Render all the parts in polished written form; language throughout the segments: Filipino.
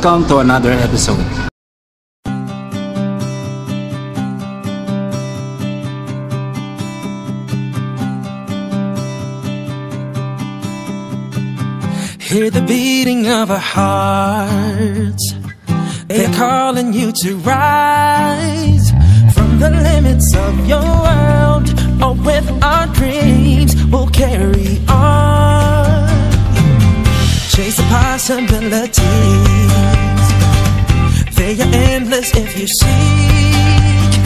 welcome to another episode. Hear the beating of our hearts. They're calling you to rise from the limits of your world. Oh, with our dreams, we'll carry on. Chase the possibilities. They are endless if you seek.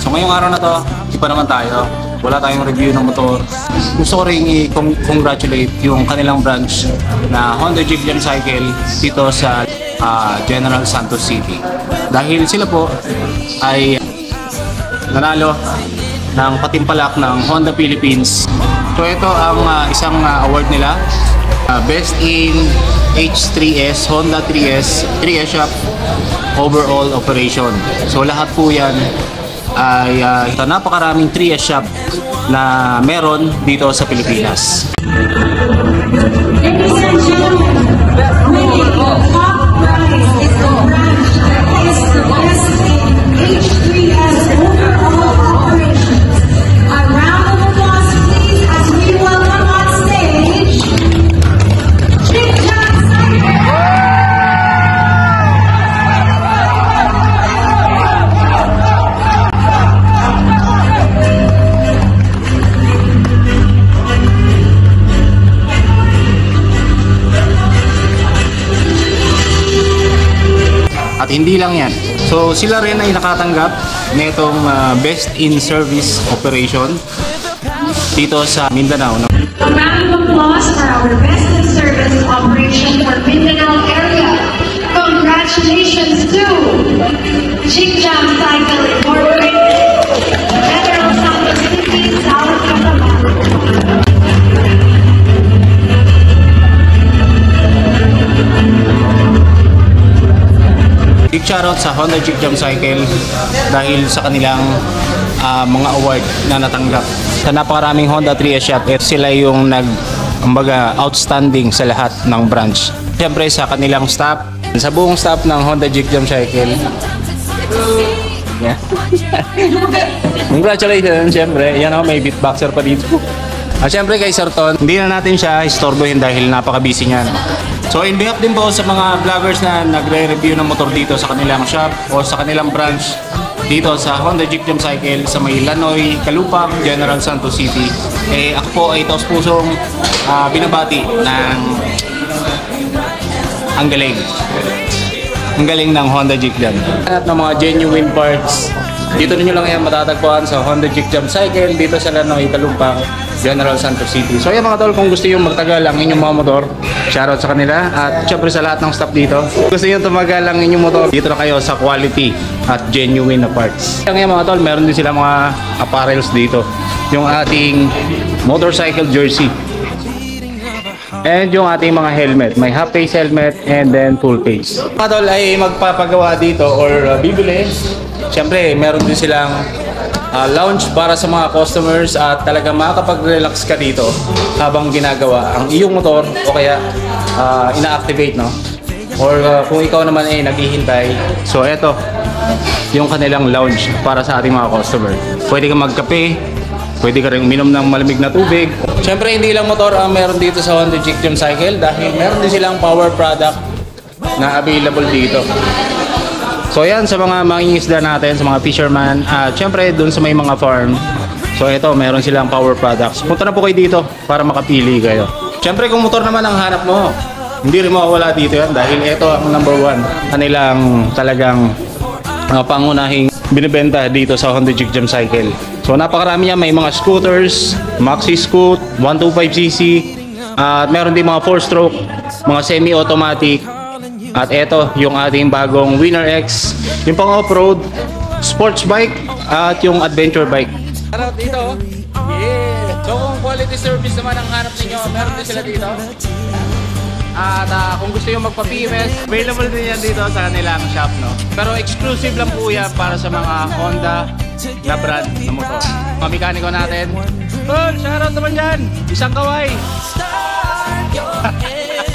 So ngayong araw na to, iba naman tayo. Wala tayong review ng motor. Gusto ko rin i-congratulate yung kanilang branch na Honda Jeep Jam Cycle dito sa General Santos City. Dahil sila po ay nanalo ng patimpalak ng Honda Philippines. So ito ang isang award nila. Best in H3S, Honda 3S Shop Overall Operation. So lahat po yan ay napakaraming 3S shop na meron dito sa Pilipinas. Ladies and gentlemen, winning the top prize is the branch that is the best in H3S overall operations. A round of applause please as we welcome on stage Jeep Jam Cycle. At hindi lang yan. So sila rin ay nakatanggap nitong Best in Service Operation dito sa Mindanao. A round of applause for our Best in Service Operation for Mindanao area. Congratulations to Jeep Jam Cycle Incorporated, General Santos City, South Cotabato. Big shoutout sa Honda Jeep Jam Cycle dahil sa kanilang mga award na natanggap. Sa napakaraming Honda 3S shop, sila yung outstanding sa lahat ng branch. Siyempre sa kanilang staff, sa buong staff ng Honda Jeep Jam Cycle. Yeah. Congratulations, siyempre. Yan may beatboxer pa dito. Siyempre kay Sir Ton, hindi na natin siya istorbohin dahil napaka-busy niyan. So in behalf din po sa mga vloggers na nagre-review ng motor dito sa kanilang shop o sa kanilang branch dito sa Honda Jeep Jam Cycle sa may Lanoy, Calupang, General Santos City, ako po ay taos pusong binabati ng ang galing ng Honda Jeep Jam. At ng mga genuine parts, dito ninyo lang yan matatagpuan sa Honda Jeep Jam Cycle dito sa Lanoy, Calupang, General Santos City. So ayan mga tol, kung gusto yung magtagal ang inyong mga motor, shoutout sa kanila. At syempre sa lahat ng staff dito, gusto nyo tumagal ang inyong motor, dito na kayo sa quality at genuine na parts. Ayan mga tol, meron din sila mga apparels dito. Yung ating motorcycle jersey. And yung ating mga helmet. May half face helmet and then full face. Mga tol ay magpapagawa dito or bibili. Syempre meron din silang lounge para sa mga customers at talagang makakapag-relax ka dito habang ginagawa ang iyong motor o kaya ina-activate, no? Or kung ikaw naman ay naghihintay. So eto yung kanilang lounge para sa ating mga customer. Pwede kang magkape, pwede ka rin uminom ng malamig na tubig. Siyempre hindi lang motor ang meron dito sa Honda Jeep Jam Cycle dahil meron din silang power product na available dito. So yan sa mga mangingisda natin, sa mga fisherman, at syempre dun sa may mga farm. So ito, meron silang power products. Punta na po kayo dito para makapili kayo. Syempre kung motor naman ang hanap mo, hindi rin mawawala dito yan dahil ito ang number one. Kanilang talagang pangunahing binibenta dito sa Honda Jeep Jam Cycle. So napakarami yan, may mga scooters, Maxi Scoot, 125cc, at meron din mga 4-stroke, mga semi-automatic. At ito yung ating bagong Winner X, yung pang off-road, sports bike at yung adventure bike. Shoutout dito. Yeah. So kung quality service naman ang hanap niyo, meron din sila dito. At kung gusto yung magpa-PMS, available din yan dito sa kanilang shop, no? Pero exclusive lang po yan para sa mga Honda na brand na motor. Mga mekaniko natin. Tol, shoutout naman dyan. Isang kaway.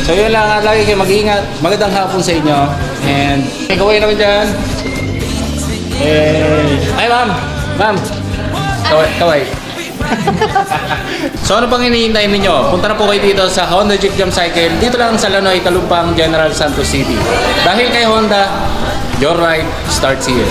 So yun lang, lagi kayo mag-iingat. Magandang hapon sa inyo. And kaway naman dyan. Ay ma'am! Ma'am! Kaway. So ano pang hinihintay ninyo? Punta na po kayo dito sa Honda Jeep Jam Cycle. Dito lang sa Lanoy, Talumpang, General Santos City. Dahil kay Honda, your ride starts here.